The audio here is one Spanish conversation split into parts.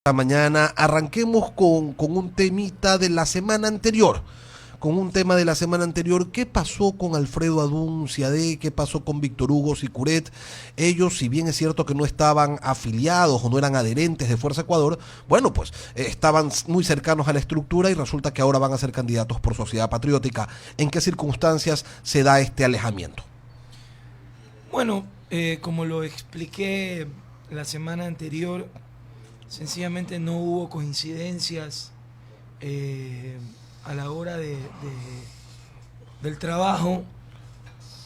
Esta mañana arranquemos con un temita de la semana anterior. Con un tema de la semana anterior, ¿qué pasó con Alfredo Adún Ciadé? ¿Qué pasó con Víctor Hugo Sicuret? Ellos, si bien es cierto que no estaban afiliados o no eran adherentes de Fuerza Ecuador, bueno, pues estaban muy cercanos a la estructura y resulta que ahora van a ser candidatos por Sociedad Patriótica. ¿En qué circunstancias se da este alejamiento? Bueno, como lo expliqué la semana anterior, sencillamente no hubo coincidencias a la hora del trabajo.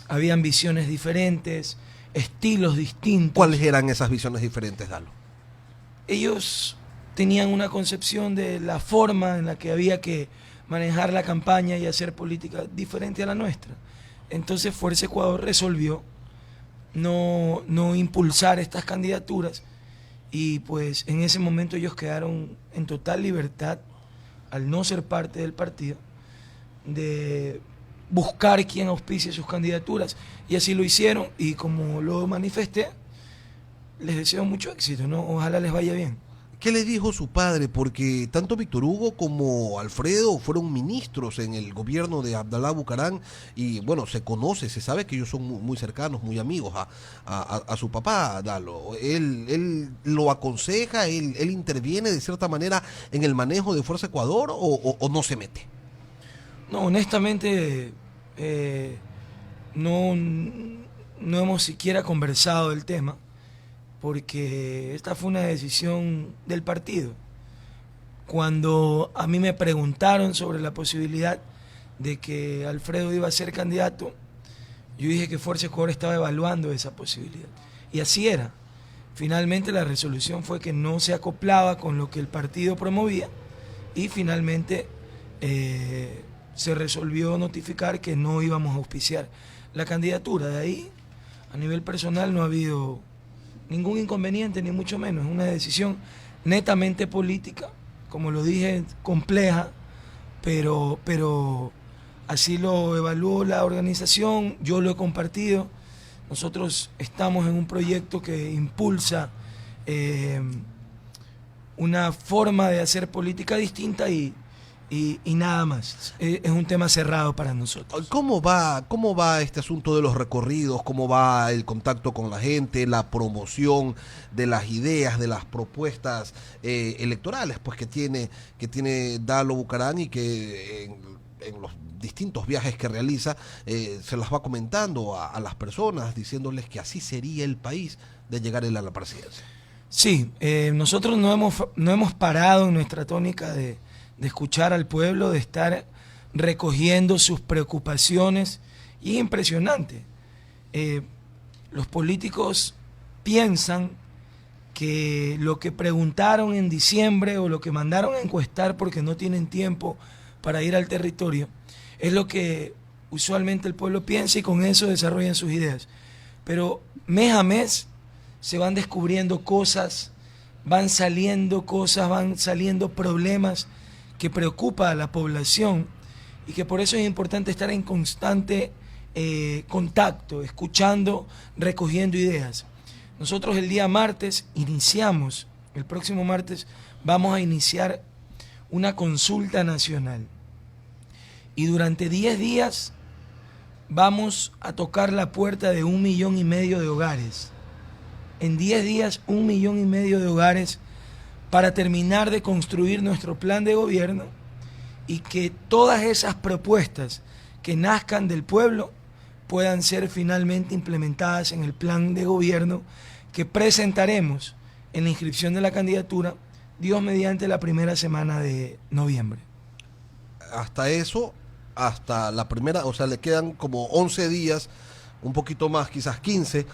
Habían visiones diferentes, estilos distintos. ¿Cuáles eran esas visiones diferentes, Dalo? Ellos tenían una concepción de la forma en la que había que manejar la campaña y hacer política diferente a la nuestra. Entonces Fuerza Ecuador resolvió no impulsar estas candidaturas y pues en ese momento ellos quedaron en total libertad, al no ser parte del partido, de buscar quién auspicie sus candidaturas, y así lo hicieron, y como lo manifesté, les deseo mucho éxito, ¿no? Ojalá les vaya bien. ¿Qué le dijo su padre? Porque tanto Víctor Hugo como Alfredo fueron ministros en el gobierno de Abdalá Bucaram y bueno, se conoce, se sabe que ellos son muy cercanos, muy amigos a su papá, Dalo. Él lo aconseja, él interviene de cierta manera en el manejo de Fuerza Ecuador o no se mete. No, honestamente, no hemos siquiera conversado del tema, porque esta fue una decisión del partido. Cuando a mí me preguntaron sobre la posibilidad de que Alfredo iba a ser candidato, yo dije que Fuerza Ecuador estaba evaluando esa posibilidad. Y así era. Finalmente la resolución fue que no se acoplaba con lo que el partido promovía y finalmente se resolvió notificar que no íbamos a auspiciar la candidatura. De ahí, a nivel personal, no ha habido ningún inconveniente, ni mucho menos. Es una decisión netamente política, como lo dije, compleja, pero así lo evaluó la organización, yo lo he compartido. Nosotros estamos en un proyecto que impulsa una forma de hacer política distinta y nada más. Es un tema cerrado para nosotros. ¿Cómo va este asunto de los recorridos? ¿Cómo va el contacto con la gente, la promoción de las ideas, de las propuestas electorales pues que tiene Dalo Bucaram y que en los distintos viajes que realiza se las va comentando a las personas, diciéndoles que así sería el país de llegar él a la presidencia? Sí, nosotros no hemos parado en nuestra tónica de escuchar al pueblo, de estar recogiendo sus preocupaciones, y es impresionante. Los políticos piensan que lo que preguntaron en diciembre o lo que mandaron a encuestar porque no tienen tiempo para ir al territorio es lo que usualmente el pueblo piensa y con eso desarrollan sus ideas. Pero mes a mes se van descubriendo cosas, van saliendo problemas que preocupa a la población y que por eso es importante estar en constante contacto, escuchando, recogiendo ideas. Nosotros el día martes el próximo martes vamos a iniciar una consulta nacional y durante 10 días vamos a tocar la puerta de 1,5 millones de hogares. En 10 días 1,5 millones de hogares, para terminar de construir nuestro plan de gobierno y que todas esas propuestas que nazcan del pueblo puedan ser finalmente implementadas en el plan de gobierno que presentaremos en la inscripción de la candidatura, Dios mediante, la primera semana de noviembre. Hasta la primera, o sea, le quedan como 11 días, un poquito más, quizás 15,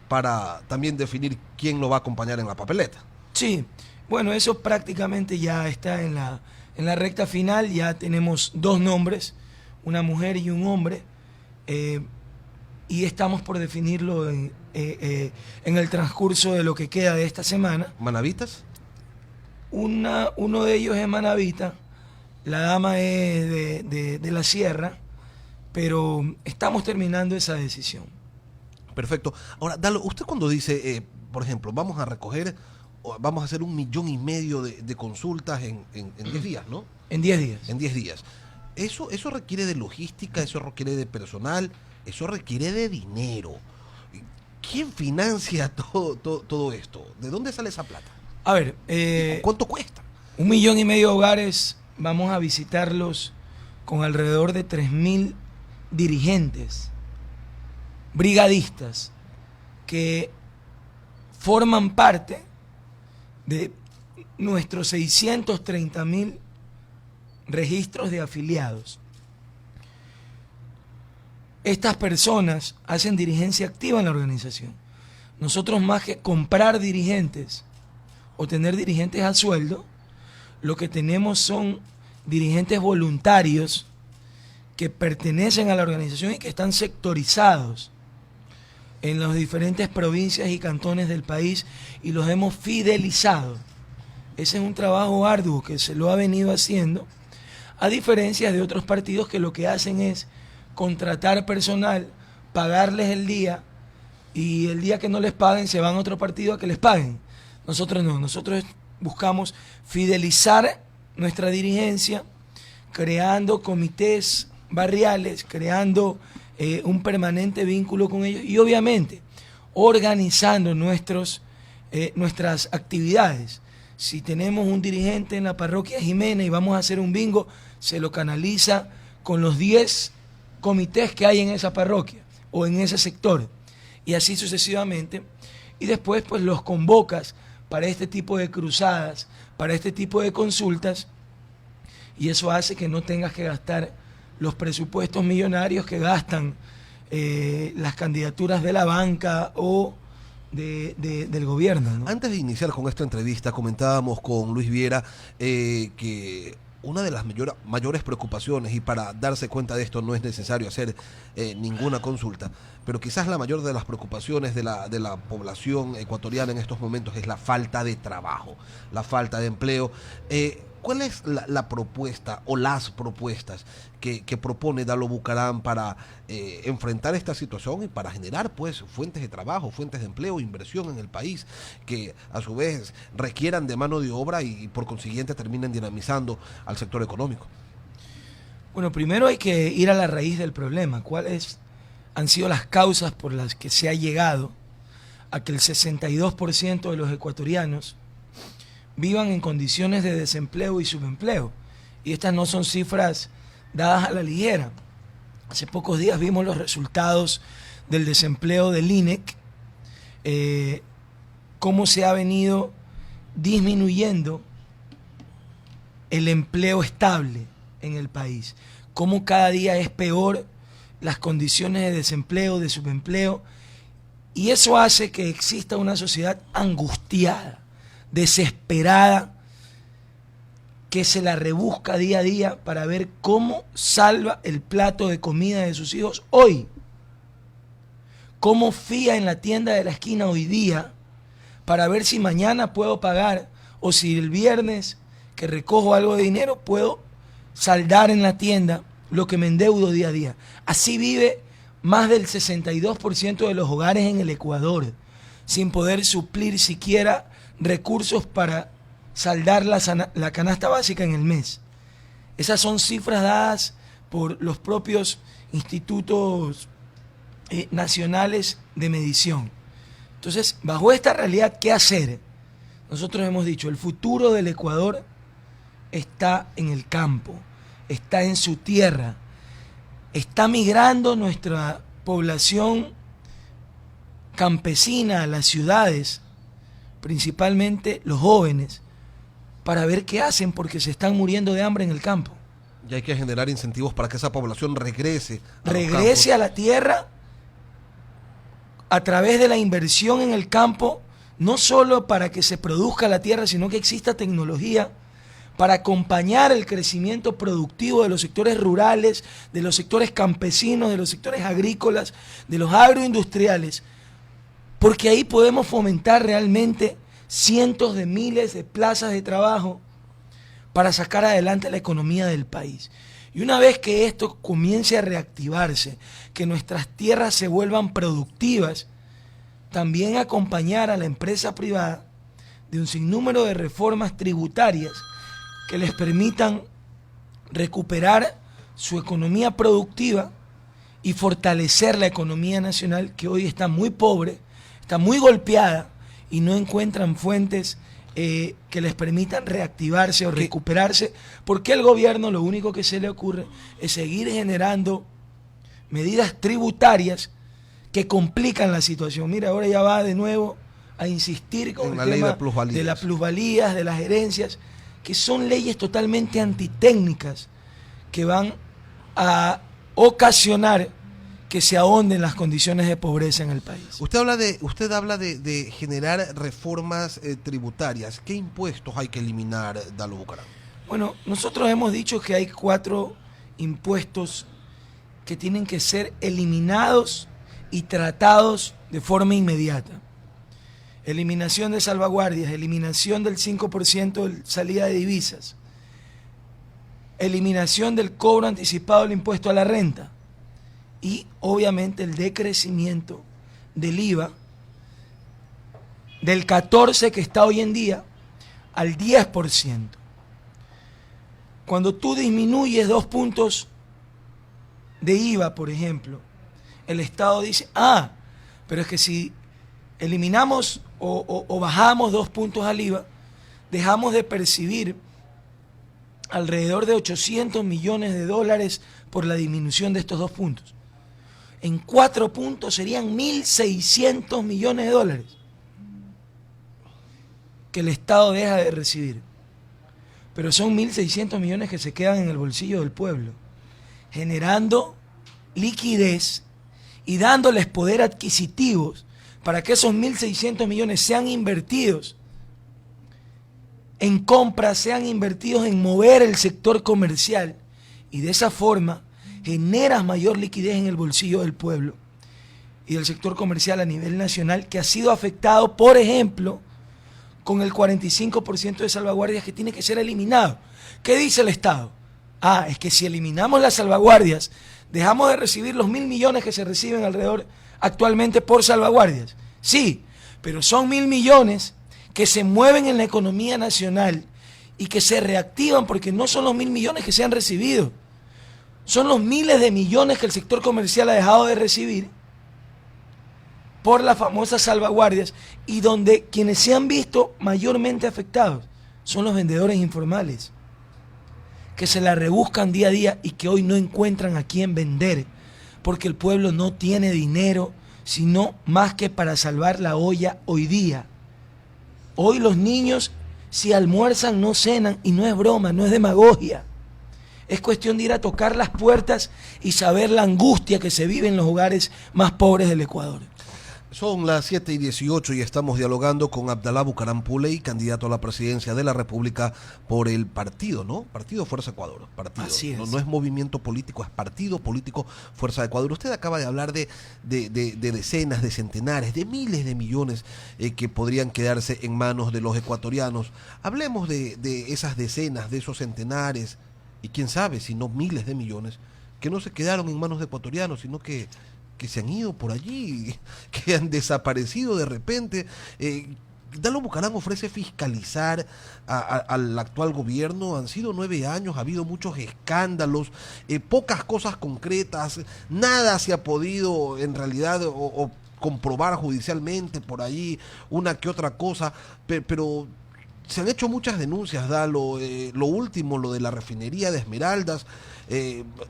para también definir quién lo va a acompañar en la papeleta. Sí. Bueno, eso prácticamente ya está en la recta final. Ya tenemos 2 nombres, una mujer y un hombre, y estamos por definirlo en el transcurso de lo que queda de esta semana. ¿Manavitas? Uno de ellos es manavita, la dama es de la sierra, pero estamos terminando esa decisión. Perfecto. Ahora, Dalo, usted cuando dice, por ejemplo, vamos a recoger vamos a hacer 1,5 millones de consultas en 10 días, ¿no? En 10 días. En 10 días. Eso requiere de logística, eso requiere de personal, eso requiere de dinero. ¿Quién financia todo esto? ¿De dónde sale esa plata? A ver, ¿cuánto cuesta? 1,5 millones de hogares, vamos a visitarlos con alrededor de 3.000 dirigentes, brigadistas, que forman parte de nuestros 630.000 registros de afiliados. Estas personas hacen dirigencia activa en la organización. Nosotros, más que comprar dirigentes o tener dirigentes a sueldo, lo que tenemos son dirigentes voluntarios que pertenecen a la organización y que están sectorizados en las diferentes provincias y cantones del país, y los hemos fidelizado. Ese es un trabajo arduo que se lo ha venido haciendo, a diferencia de otros partidos que lo que hacen es contratar personal, pagarles el día, y el día que no les paguen se van a otro partido a que les paguen. Nosotros no, nosotros buscamos fidelizar nuestra dirigencia, creando comités barriales, creando un permanente vínculo con ellos, y obviamente organizando nuestras actividades. Si tenemos un dirigente en la parroquia Jiménez y vamos a hacer un bingo, se lo canaliza con los 10 comités que hay en esa parroquia o en ese sector, y así sucesivamente. Y después pues los convocas para este tipo de cruzadas, para este tipo de consultas, y eso hace que no tengas que gastar los presupuestos millonarios que gastan las candidaturas de la banca o del gobierno, ¿no? Antes de iniciar con esta entrevista, comentábamos con Luis Viera que una de las mayores preocupaciones, y para darse cuenta de esto no es necesario hacer ninguna consulta, pero quizás la mayor de las preocupaciones de la población ecuatoriana en estos momentos es la falta de trabajo, la falta de empleo. ¿Cuál es la propuesta o las propuestas que propone Dalo Bucaram para enfrentar esta situación y para generar pues fuentes de trabajo, fuentes de empleo, inversión en el país, que a su vez requieran de mano de obra y por consiguiente terminen dinamizando al sector económico? Bueno, primero hay que ir a la raíz del problema. ¿Cuáles han sido las causas por las que se ha llegado a que el 62% de los ecuatorianos vivan en condiciones de desempleo y subempleo? Y estas no son cifras dadas a la ligera. Hace pocos días vimos los resultados del desempleo del INEC, cómo se ha venido disminuyendo el empleo estable en el país, cómo cada día es peor las condiciones de desempleo, de subempleo, y eso hace que exista una sociedad angustiada, desesperada, que se la rebusca día a día para ver cómo salva el plato de comida de sus hijos hoy, cómo fía en la tienda de la esquina hoy día para ver si mañana puedo pagar, o si el viernes que recojo algo de dinero puedo saldar en la tienda lo que me endeudo día a día. Así vive más del 62% de los hogares en el Ecuador, sin poder suplir siquiera recursos para saldar la canasta básica en el mes. Esas son cifras dadas por los propios institutos nacionales de medición. Entonces, bajo esta realidad, ¿qué hacer? Nosotros hemos dicho, el futuro del Ecuador está en el campo, está en su tierra, está migrando nuestra población campesina a las ciudades, principalmente los jóvenes, para ver qué hacen porque se están muriendo de hambre en el campo. Y hay que generar incentivos para que esa población regrese a la tierra a través de la inversión en el campo, no solo para que se produzca la tierra, sino que exista tecnología para acompañar el crecimiento productivo de los sectores rurales, de los sectores campesinos, de los sectores agrícolas, de los agroindustriales, porque ahí podemos fomentar realmente cientos de miles de plazas de trabajo para sacar adelante la economía del país. Y una vez que esto comience a reactivarse, que nuestras tierras se vuelvan productivas, también acompañar a la empresa privada de un sinnúmero de reformas tributarias que les permitan recuperar su economía productiva y fortalecer la economía nacional, que hoy está muy pobre, está muy golpeada y no encuentran fuentes que les permitan reactivarse o recuperarse, porque el gobierno lo único que se le ocurre es seguir generando medidas tributarias que complican la situación. Mira, ahora ya va de nuevo a insistir con el tema de las plusvalías, de las herencias, que son leyes totalmente antitécnicas que van a ocasionar que se ahonden las condiciones de pobreza en el país. Usted habla de generar reformas tributarias. ¿Qué impuestos hay que eliminar, Dalo Bucaram? Bueno, nosotros hemos dicho que hay 4 impuestos que tienen que ser eliminados y tratados de forma inmediata. Eliminación de salvaguardias, eliminación del 5% de salida de divisas, eliminación del cobro anticipado del impuesto a la renta y obviamente el decrecimiento del IVA del 14% que está hoy en día al 10%. Cuando tú disminuyes 2 puntos de IVA, por ejemplo, el Estado dice, pero es que si eliminamos o bajamos 2 puntos al IVA, dejamos de percibir alrededor de 800 millones de dólares por la disminución de estos 2 puntos. En 4 puntos serían 1.600 millones de dólares que el Estado deja de recibir. Pero son 1.600 millones que se quedan en el bolsillo del pueblo, generando liquidez y dándoles poder adquisitivo para que esos 1.600 millones sean invertidos en compras, sean invertidos en mover el sector comercial, y de esa forma generas mayor liquidez en el bolsillo del pueblo y del sector comercial a nivel nacional, que ha sido afectado, por ejemplo, con el 45% de salvaguardias que tiene que ser eliminado. ¿Qué dice el Estado? Es que si eliminamos las salvaguardias, dejamos de recibir los 1.000 millones que se reciben alrededor actualmente por salvaguardias. Sí, pero son 1.000 millones que se mueven en la economía nacional y que se reactivan, porque no son los 1.000 millones que se han recibido, son los miles de millones que el sector comercial ha dejado de recibir por las famosas salvaguardias, y donde quienes se han visto mayormente afectados son los vendedores informales, que se la rebuscan día a día y que hoy no encuentran a quién vender, porque el pueblo no tiene dinero, sino más que para salvar la olla hoy día. Hoy los niños, si almuerzan, no cenan, y no es broma, no es demagogia. Es cuestión de ir a tocar las puertas y saber la angustia que se vive en los hogares más pobres del Ecuador. Son las 7:18 y estamos dialogando con Abdalá Bucaram Puley, candidato a la presidencia de la República por el partido, ¿no? Partido Fuerza Ecuador. Partido. Así es. No es movimiento político, es partido político Fuerza de Ecuador. Usted acaba de hablar de decenas, de centenares, de miles de millones que podrían quedarse en manos de los ecuatorianos. Hablemos de esas decenas, de esos centenares, y quién sabe si no miles de millones, que no se quedaron en manos de ecuatorianos, sino que se han ido por allí, que han desaparecido de repente. Dalo Bucaram ofrece fiscalizar al actual gobierno. Han sido 9 años, ha habido muchos escándalos, pocas cosas concretas, nada se ha podido en realidad o comprobar judicialmente por allí, una que otra cosa, pero se han hecho muchas denuncias, Dalo. Lo último, lo de la refinería de Esmeraldas,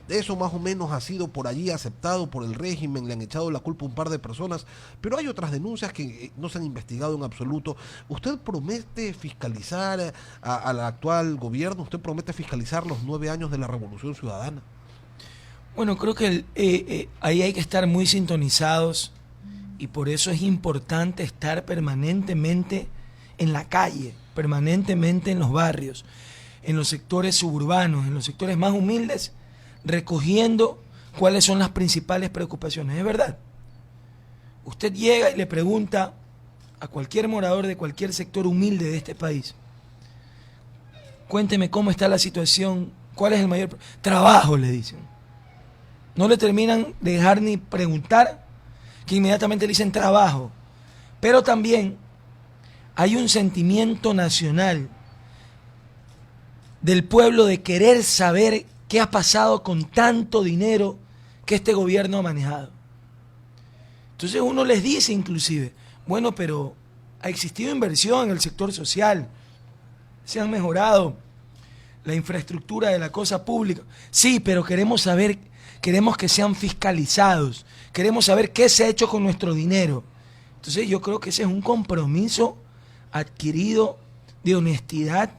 eso más o menos ha sido por allí aceptado por el régimen, le han echado la culpa a un par de personas, pero hay otras denuncias que no se han investigado en absoluto. ¿Usted promete fiscalizar al actual gobierno? ¿Usted promete fiscalizar los 9 años de la Revolución Ciudadana? Bueno, creo que ahí hay que estar muy sintonizados, y por eso es importante estar permanentemente en la calle, permanentemente en los barrios, en los sectores suburbanos, en los sectores más humildes, recogiendo cuáles son las principales preocupaciones. Es verdad, usted llega y le pregunta a cualquier morador de cualquier sector humilde de este país: cuénteme cómo está la situación, cuál es el mayor trabajo, le dicen. No le terminan de dejar ni preguntar, que inmediatamente le dicen trabajo. Pero también hay un sentimiento nacional del pueblo de querer saber qué ha pasado con tanto dinero que este gobierno ha manejado. Entonces uno les dice inclusive, bueno, pero ha existido inversión en el sector social, se han mejorado la infraestructura de la cosa pública. Sí, pero queremos saber, queremos que sean fiscalizados, queremos saber qué se ha hecho con nuestro dinero. Entonces yo creo que ese es un compromiso adquirido de honestidad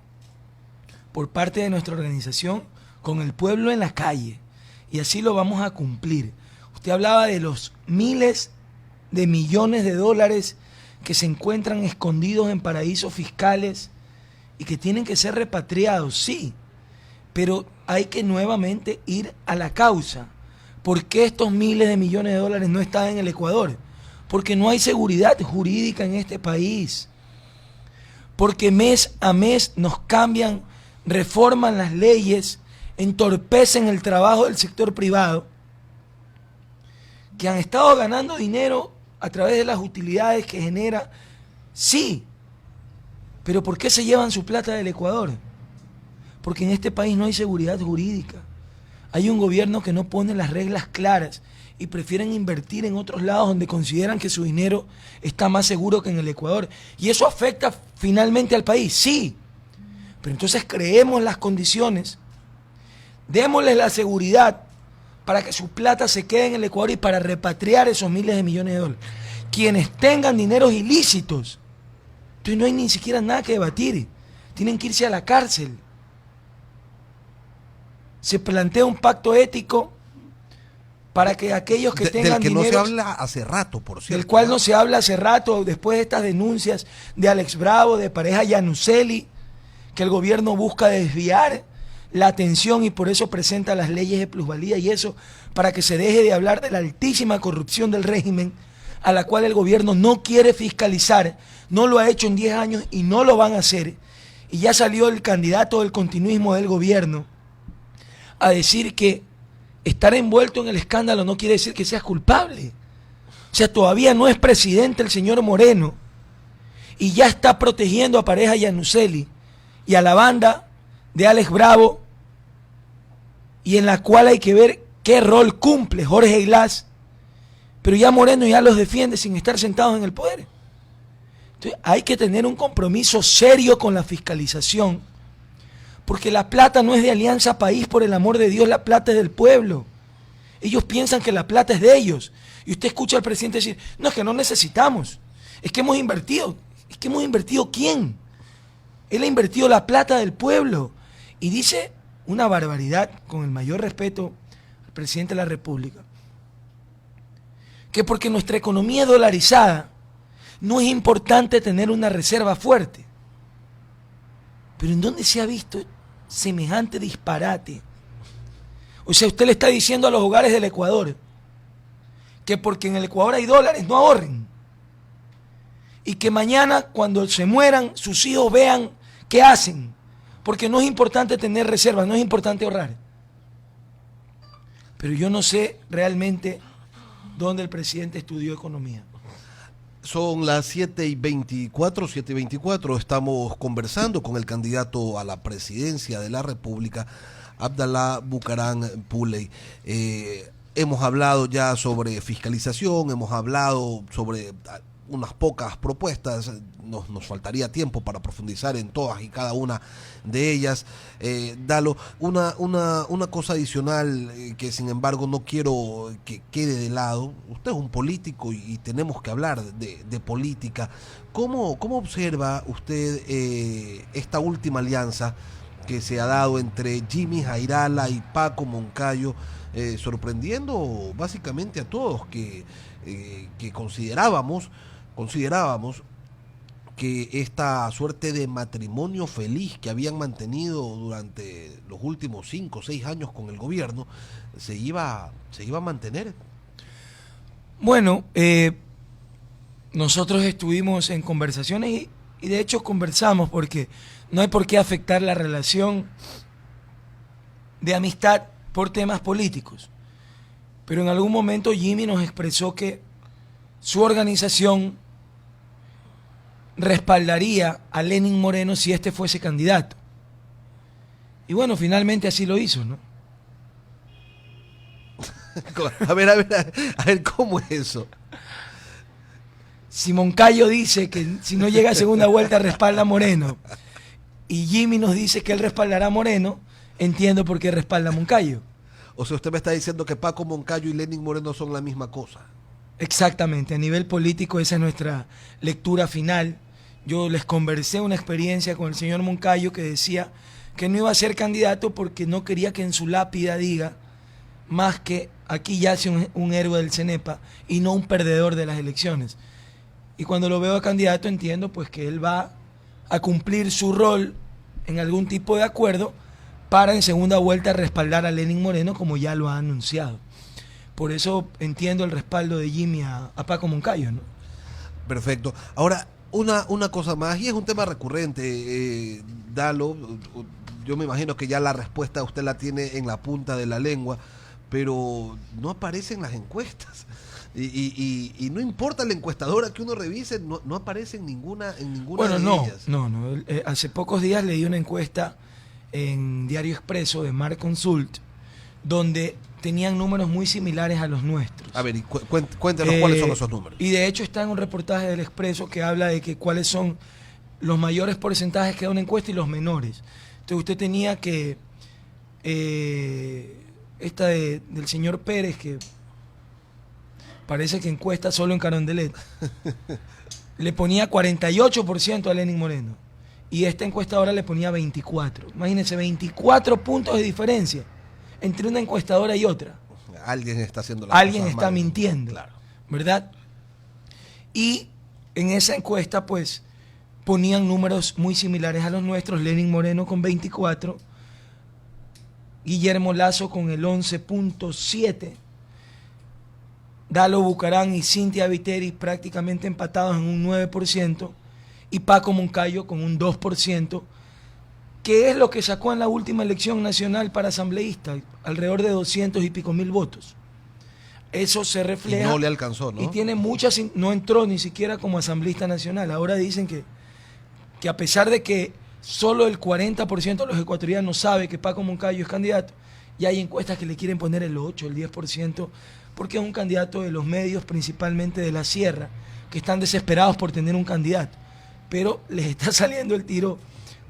por parte de nuestra organización con el pueblo en la calle. Y así lo vamos a cumplir. Usted hablaba de los miles de millones de dólares que se encuentran escondidos en paraísos fiscales y que tienen que ser repatriados, sí, pero hay que nuevamente ir a la causa. ¿Por qué estos miles de millones de dólares no están en el Ecuador? Porque no hay seguridad jurídica en este país. Porque mes a mes nos cambian, reforman las leyes, entorpecen el trabajo del sector privado, que han estado ganando dinero a través de las utilidades que genera, sí, pero ¿por qué se llevan su plata del Ecuador? Porque en este país no hay seguridad jurídica. Hay un gobierno que no pone las reglas claras y prefieren invertir en otros lados donde consideran que su dinero está más seguro que en el Ecuador. Y eso afecta finalmente al país, sí. Pero entonces creemos las condiciones, démosles la seguridad para que su plata se quede en el Ecuador y para repatriar esos miles de millones de dólares. Quienes tengan dineros ilícitos, entonces no hay ni siquiera nada que debatir, tienen que irse a la cárcel. Se plantea un pacto ético para que aquellos que tengan dinero... Del que no se habla hace rato, por cierto. Del cual no se habla hace rato, después de estas denuncias de Alex Bravo, de pareja Yanuseli, que el gobierno busca desviar la atención y por eso presenta las leyes de plusvalía y eso, para que se deje de hablar de la altísima corrupción del régimen, a la cual el gobierno no quiere fiscalizar, no lo ha hecho en 10 años y no lo van a hacer. Y ya salió el candidato del continuismo del gobierno a decir que estar envuelto en el escándalo no quiere decir que seas culpable. O sea, todavía no es presidente el señor Moreno y ya está protegiendo a pareja Yanuseli y a la banda de Alex Bravo, y en la cual hay que ver qué rol cumple Jorge Glass, pero ya Moreno ya los defiende sin estar sentados en el poder. Entonces hay que tener un compromiso serio con la fiscalización, porque la plata no es de Alianza País, por el amor de Dios, la plata es del pueblo. Ellos piensan que la plata es de ellos, y usted escucha al presidente decir, no, es que no necesitamos, es que hemos invertido. ¿Es que hemos invertido quién? Él ha invertido la plata del pueblo, y dice una barbaridad, con el mayor respeto al presidente de la República, que porque nuestra economía es dolarizada, no es importante tener una reserva fuerte. Pero ¿en dónde se ha visto semejante disparate? O sea, usted le está diciendo a los hogares del Ecuador que porque en el Ecuador hay dólares, no ahorren. Y que mañana, cuando se mueran, sus hijos vean qué hacen. Porque no es importante tener reservas, no es importante ahorrar. Pero yo no sé realmente dónde el presidente estudió economía. Son las 7:24. Estamos conversando con el candidato a la presidencia de la República, Abdallah Bucaram Puley. Hemos hablado ya sobre fiscalización, hemos hablado sobre unas pocas propuestas, nos faltaría tiempo para profundizar en todas y cada una de ellas. Dalo, una cosa adicional que sin embargo no quiero que quede de lado. Usted es un político y tenemos que hablar de política. ¿Cómo observa usted esta última alianza que se ha dado entre Jimmy Jairala y Paco Moncayo, sorprendiendo básicamente a todos que considerábamos que esta suerte de matrimonio feliz que habían mantenido durante los últimos 5 o 6 años con el gobierno se iba a mantener? Bueno, nosotros estuvimos en conversaciones y de hecho conversamos, porque no hay por qué afectar la relación de amistad por temas políticos. Pero en algún momento Jimmy nos expresó que su organización respaldaría a Lenín Moreno si este fuese candidato. Y bueno, finalmente así lo hizo, ¿no? A ver, ¿cómo es eso? Si Moncayo dice que si no llega a segunda vuelta respalda a Moreno, y Jimmy nos dice que él respaldará a Moreno, entiendo por qué respalda a Moncayo. O sea, usted me está diciendo que Paco Moncayo y Lenín Moreno son la misma cosa. Exactamente, a nivel político esa es nuestra lectura final. Yo les conversé una experiencia con el señor Moncayo que decía que no iba a ser candidato porque no quería que en su lápida diga más que aquí yace un héroe del CENEPA y no un perdedor de las elecciones. Y cuando lo veo a candidato entiendo pues que él va a cumplir su rol en algún tipo de acuerdo para en segunda vuelta respaldar a Lenín Moreno como ya lo ha anunciado. Por eso entiendo el respaldo de Jimmy a Paco Moncayo, ¿no? Perfecto. Ahora, una cosa más, y es un tema recurrente, Dalo, yo me imagino que ya la respuesta usted la tiene en la punta de la lengua, pero no aparece en las encuestas. Y no importa la encuestadora que uno revise, no aparece en ninguna de ellas. No. Hace pocos días leí una encuesta en Diario Expreso de Mar Consult, donde tenían números muy similares a los nuestros. A ver, cuéntenos cuáles son esos números. Y de hecho está en un reportaje del Expreso que habla de que cuáles son los mayores porcentajes que da una encuesta y los menores. Entonces usted tenía que esta del señor Pérez, que parece que encuesta solo en Carondelet, le ponía 48% a Lenín Moreno. Y esta encuestadora le ponía 24. Imagínense, 24 puntos de diferencia entre una encuestadora y otra. Alguien está haciendo las Alguien cosas está mal, mintiendo, claro. ¿Verdad? Y en esa encuesta, pues, ponían números muy similares a los nuestros. Lenín Moreno con 24, Guillermo Lazo con el 11.7, Dalo Bucarán y Cintia Viteri prácticamente empatados en un 9%, y Paco Moncayo con un 2%, que es lo que sacó en la última elección nacional para asambleísta, alrededor de 200 y pico mil votos. Eso se refleja. Y no le alcanzó, ¿no? Y tiene muchas, no entró ni siquiera como asambleísta nacional. Ahora dicen que a pesar de que solo el 40% de los ecuatorianos sabe que Paco Moncayo es candidato, y hay encuestas que le quieren poner el 8, el 10%, porque es un candidato de los medios, principalmente de la sierra, que están desesperados por tener un candidato. Pero les está saliendo el tiro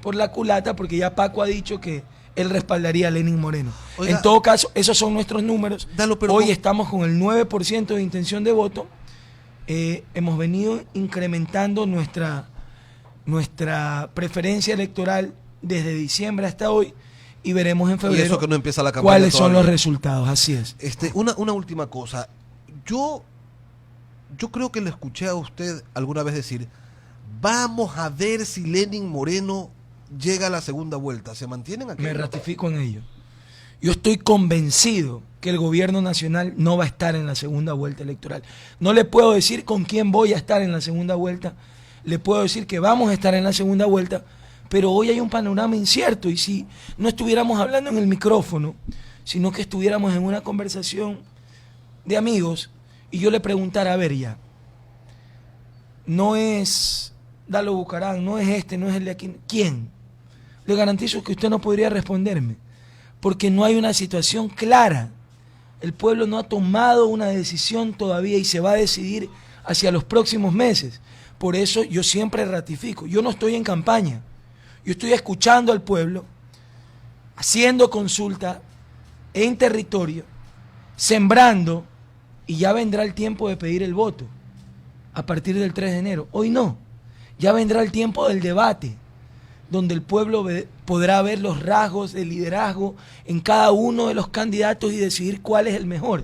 por la culata porque ya Paco ha dicho que él respaldaría a Lenín Moreno. Oiga, en todo caso, esos son nuestros números. Dalo, hoy estamos con el 9% de intención de voto. Hemos venido incrementando nuestra preferencia electoral desde diciembre hasta hoy y veremos en febrero y eso que no empieza la campaña cuáles son todavía. los resultados. Así es. Una última cosa. Yo creo que le escuché a usted alguna vez decir: vamos a ver si Lenín Moreno llega a la segunda vuelta. ¿Se mantienen aquí? Me ratifico en ello. Yo estoy convencido que el gobierno nacional no va a estar en la segunda vuelta electoral. No le puedo decir con quién voy a estar en la segunda vuelta. Le puedo decir que vamos a estar en la segunda vuelta, pero hoy hay un panorama incierto. Y si no estuviéramos hablando en el micrófono, sino que estuviéramos en una conversación de amigos, y yo le preguntara, a ver ya, no es Dalo Bucarán, no es este, no es el de aquí, ¿quién? Le garantizo que usted no podría responderme, porque no hay una situación clara. El pueblo no ha tomado una decisión todavía y se va a decidir hacia los próximos meses. Por eso yo siempre ratifico, yo no estoy en campaña, yo estoy escuchando al pueblo, haciendo consulta en territorio, sembrando, y ya vendrá el tiempo de pedir el voto a partir del 3 de enero. Hoy no, ya vendrá el tiempo del debate, donde el pueblo podrá ver los rasgos de liderazgo en cada uno de los candidatos y decidir cuál es el mejor.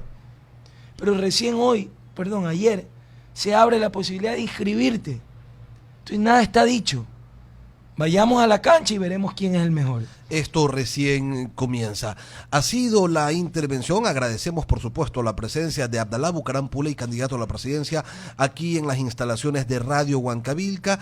Pero recién ayer, se abre la posibilidad de inscribirte. Entonces nada está dicho. Vayamos a la cancha y veremos quién es el mejor. Esto recién comienza. Ha sido la intervención. Agradecemos, por supuesto, la presencia de Abdalá Bucarán Puley, candidato a la presidencia, aquí en las instalaciones de Radio Huancavilca.